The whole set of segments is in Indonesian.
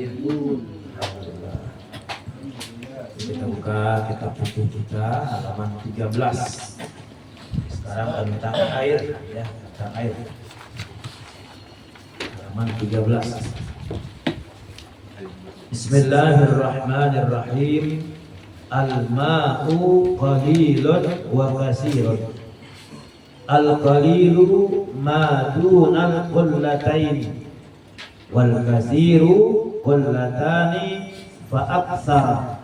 Alhamdulillah. Kita buka kitab fikih kita halaman 13. Sekarang tentang air ya, tentang air. Halaman 13. Bismillahirrahmanirrahim. Al-ma'u qalilun wa katsirun. Al-qalilu ma dunal qullatayn wal katsiru qullatani fa aktsar.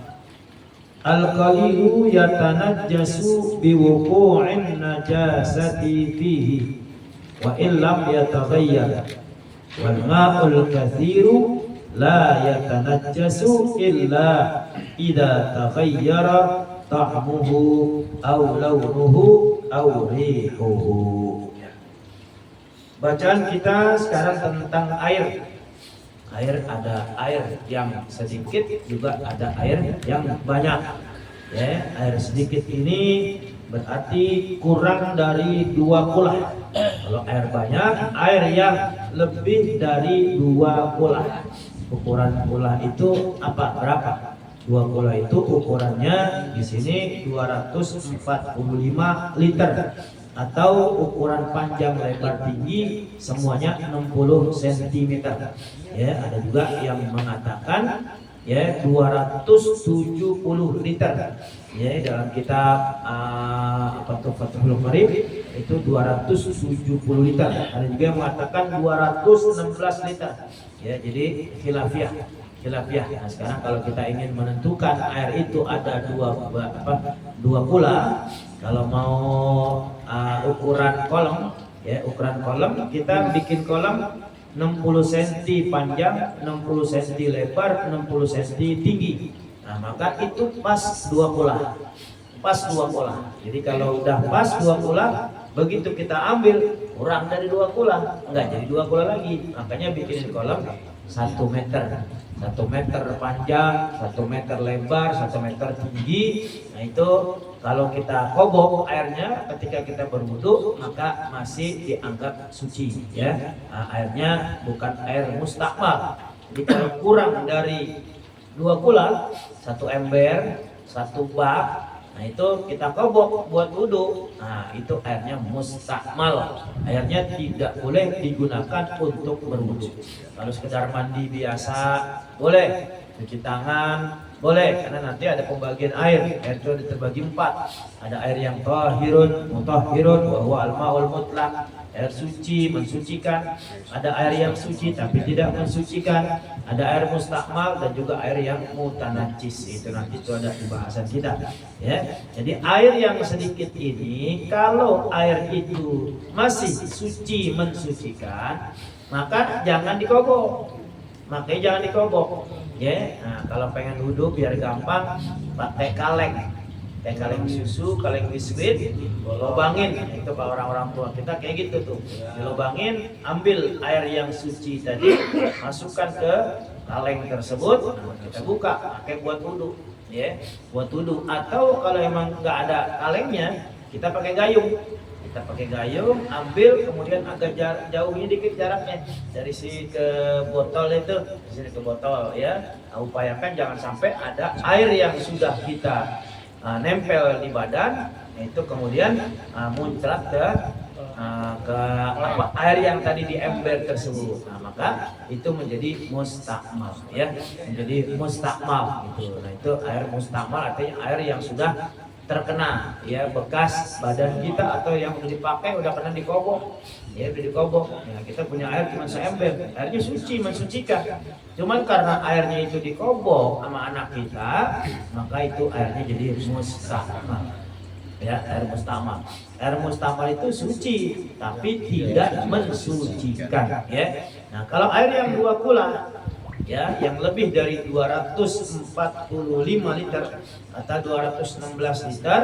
Al-qalilu yatanajjasu biwuqu'in najasati fihi wa illam yataghayyar wal ma'ul katsiru la yatanajjasu illa idza taghayyara ta'muhu aw launuhu aw rihuhu. Bacaan kita sekarang tentang air. Air, ada air yang sedikit, juga ada air yang banyak. Ya, air sedikit ini berarti kurang dari 2 kula. Kalau air banyak, air yang lebih dari 2 kula. Ukuran kula itu apa? Berapa? 2 kula itu ukurannya di sini 245 liter. Atau ukuran panjang lebar tinggi semuanya 60 cm. Ya, ada juga yang mengatakan ya 270 liter. Ya, dalam kitab Fathul Qarib itu 270 liter. Ada juga yang mengatakan 216 liter. Ya, jadi khilafiyah. Nah, sekarang kalau kita ingin menentukan air itu ada dua kula, kalau mau ukuran kolom, ya ukuran kolom kita bikin kolom 60 cm panjang, 60 cm lebar, 60 cm tinggi. Nah, maka itu pas 2 kula. Pas 2 kula. Jadi kalau udah pas 2 kula, begitu kita ambil kurang dari 2 kula, enggak jadi 2 kula lagi. Makanya bikinin kolom 1 meter. 1 meter panjang, 1 meter lebar, 1 meter tinggi. Nah, itu kalau kita kobok airnya ketika kita berwudu maka masih dianggap suci ya. Nah, airnya bukan air mustakmal. Jadi kalau kurang dari 2 kula, 1 ember, 1 bak, nah itu kita kobok buat wudu. Nah, itu airnya mustakmal. Airnya tidak boleh digunakan untuk berwudu. Kalau sekedar mandi biasa boleh, cuci tangan boleh, karena nanti ada pembagian air. Air itu terbagi 4. Ada air yang tahirun, mutahhirun, wa huwa al-ma'ul mutlaq, air suci, mensucikan. Ada air yang suci tapi tidak mensucikan. Ada air mustakmal dan juga air yang mutanajjis. Itu nanti itu ada pembahasan kita. Ya. Jadi air yang sedikit ini, kalau air itu masih suci mensucikan, maka jangan dikobok. Makanya jangan dikobok. Ya. Nah, kalau pengen wudhu biar gampang, pakai kaleng. Kaleng susu, kaleng biskuit, lobangin. Itu kalau orang-orang tua kita kayak gitu tuh. Dilobangin, ambil air yang suci tadi, masukkan ke kaleng tersebut, nah, kita buka, pakai buat wudu, ya, buat wudu. Atau kalau emang nggak ada kalengnya, kita pakai gayung. Kita pakai gayung, ambil, kemudian agak jauhnya dikit jaraknya dari sini ke botol itu, dari sini ke botol, ya. Nah, upayakan jangan sampai ada air yang sudah kita nempel di badan, itu kemudian muncrat ke air yang tadi di ember tersebut. Nah, maka itu menjadi mustakmal, ya, menjadi mustakmal gitu. Nah, itu air mustakmal artinya air yang sudah terkena ya bekas badan kita atau yang udah dipakai udah kena dikobok, ya udah dikobok. Ya, kita punya air cuma seember, airnya suci, mensucikan. Cuman karena airnya itu dikobok sama anak kita, maka itu airnya jadi mustakmal. Ya, air mustakmal. Air mustakmal itu suci tapi tidak mensucikan, ya. Nah, kalau air yang 2 kula, ya, yang lebih dari 245 liter atau 216 liter,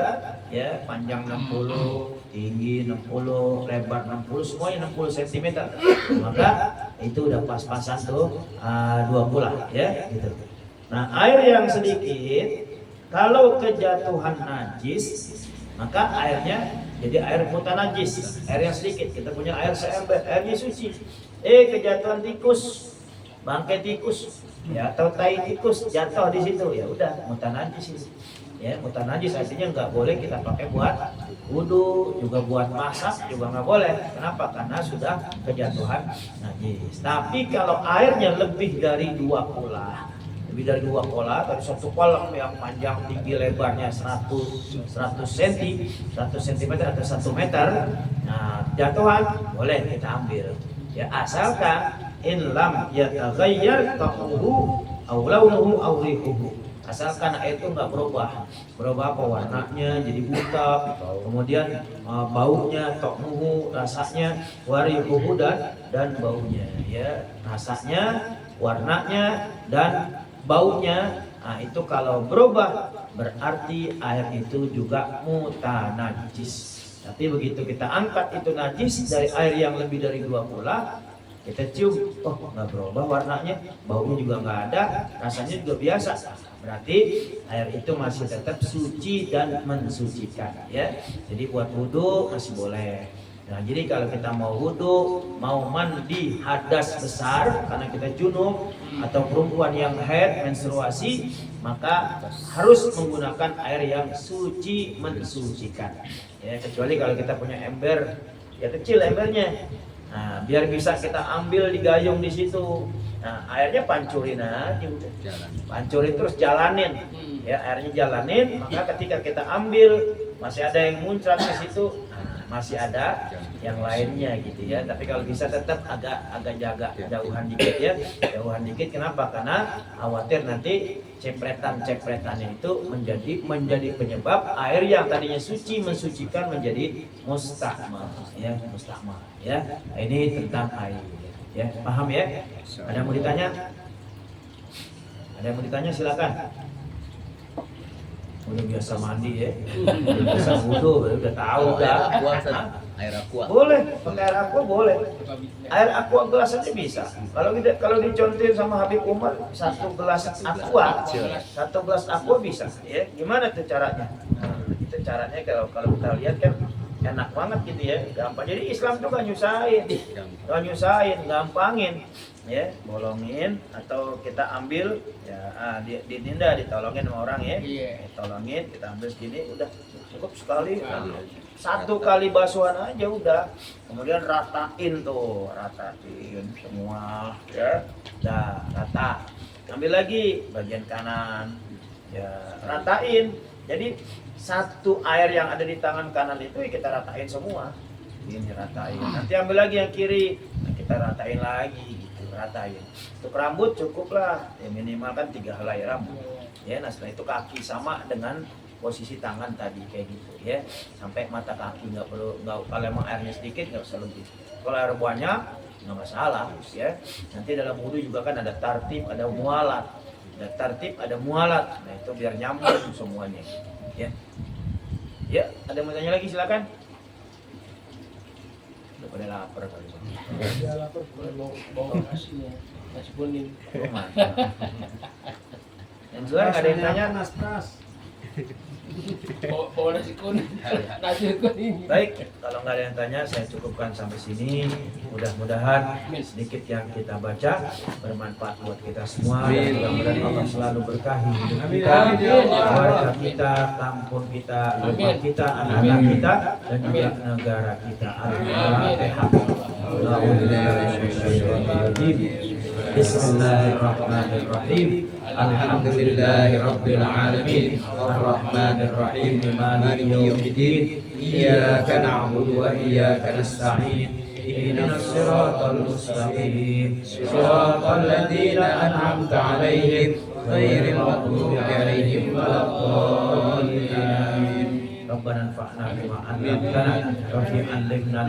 ya, panjang 60, tinggi 60, lebar 60, semuanya 60 cm. Maka itu udah pas-pasan tuh 2 kula, ya, gitu. Nah, air yang sedikit kalau kejatuhan najis, maka airnya jadi air mutanajis, air yang sedikit. Kita punya air seember, airnya suci. Kejatuhan tikus, bangkai tikus, ya, atau tai tikus jatuh di situ, ya udah mutanajis itu. Ya, mutanajis artinya nggak boleh kita pakai buat wudu, juga buat masak juga nggak boleh. Kenapa? Karena sudah kejatuhan najis. Tapi kalau airnya lebih dari 2 pola, dari satu kolam yang panjang tinggi lebarnya 100 cm, 100 cm atau 1 meter, nah jatuhan boleh kita ambil. Ya, asalkan in lam yataghayyar ta'uhu aw launuhu aw rihuhu. Asalkan air itu nggak berubah apa warnanya jadi buta, kemudian baunya, ta'muhu rasanya, warihuhu dan baunya, ya rasanya, warnanya dan baunya. Nah, itu kalau berubah berarti air itu juga mutanajis. Tapi begitu kita angkat itu najis dari air yang lebih dari 2 pola, kita cium, oh nggak berubah warnanya, baunya juga nggak ada, rasanya juga biasa, berarti air itu masih tetap suci dan mensucikan, ya. Jadi buat wudhu masih boleh. Nah, jadi kalau kita mau wudhu, mau mandi hadas besar karena kita junub, atau perempuan yang haid menstruasi, maka harus menggunakan air yang suci mensucikan. Ya, kecuali kalau kita punya ember, ya kecil embernya. Nah, biar bisa kita ambil di gayung di situ. Nah, airnya pancurin aja udah. Pancurin terus jalanin. Ya, airnya jalanin, maka ketika kita ambil masih ada yang muncrat ke situ, masih ada yang lainnya gitu ya. Tapi kalau bisa tetap agak jaga jauhan dikit ya. Jauhan dikit, kenapa? Karena khawatir nanti cepretannya itu menjadi penyebab air yang tadinya suci mensucikan menjadi mustakmal ya, mustakmal ya. Nah, ini tentang air ya. Paham ya? Ada yang mau ditanya? Ada yang mau ditanya, silakan. Udah biasa mandi ya, udah biasa wudu, udah tahu dah. Air aqua. Boleh, pakai air aqua boleh. Air aqua gelas aja bisa. Kalau dicontohin sama Habib Umar, 1 gelas aqua bisa. Ya, gimana tuh caranya? Nah, itu caranya kalau kita lihat kan enak banget gitu ya, gampang. Jadi Islam tuh gak nyusahin, gampangin. Ya, bolongin atau kita ambil ya, ditolongin sama orang ya, ditolongin, kita ambil segini, udah cukup sekali, 1 kali basuhan aja udah, kemudian ratain semua ya, dah rata, ambil lagi bagian kanan ya, ratain. Jadi 1 air yang ada di tangan kanan itu kita ratain semua, ini ratain, nanti ambil lagi yang kiri, nah, kita ratain lagi. Ratain. Untuk rambut cukuplah ya, minimal kan 3 helai rambut ya. Nah, setelah itu kaki sama dengan posisi tangan tadi kayak gitu ya, sampai mata kaki nggak perlu, kalau emang airnya sedikit nggak usah lebih. Kalau air banyak nggak masalah ya. Nanti dalam wudhu juga kan ada tartib, ada mualat, nah itu biar nyambung semuanya ya. Ya, ada yang mau tanya lagi silakan. Udah pada lapar kali. Ya lapar, bawa nasinya, nasi kuning. Yang luar nggak ada yang tanya. Bawa nasi kuning, nasi kuning. Baik, kalau nggak ada yang tanya, saya cukupkan sampai sini. Mudah-mudahan sedikit yang kita baca bermanfaat buat kita semua. Dan mudah-mudahan Allah selalu berkahi hidup kita, keluarga kita, kampung kita, rumah kita, anak-anak kita, dan juga negara kita. Bismillahirrahmanirrahim. Alhamdulillahi Rabbil Alamin, Ar-Rahmanir-Rahim, Maliki Yawmiddin, Iyyaka na'budu wa iyyaka nasta'in, Ihdinas siratal mustaqim, siratal ladzina an'amta 'alaihim, ghairil maghdubi 'alaihim waladdallin. Rabbana anfa'na bima 'allamtana wa 'allimna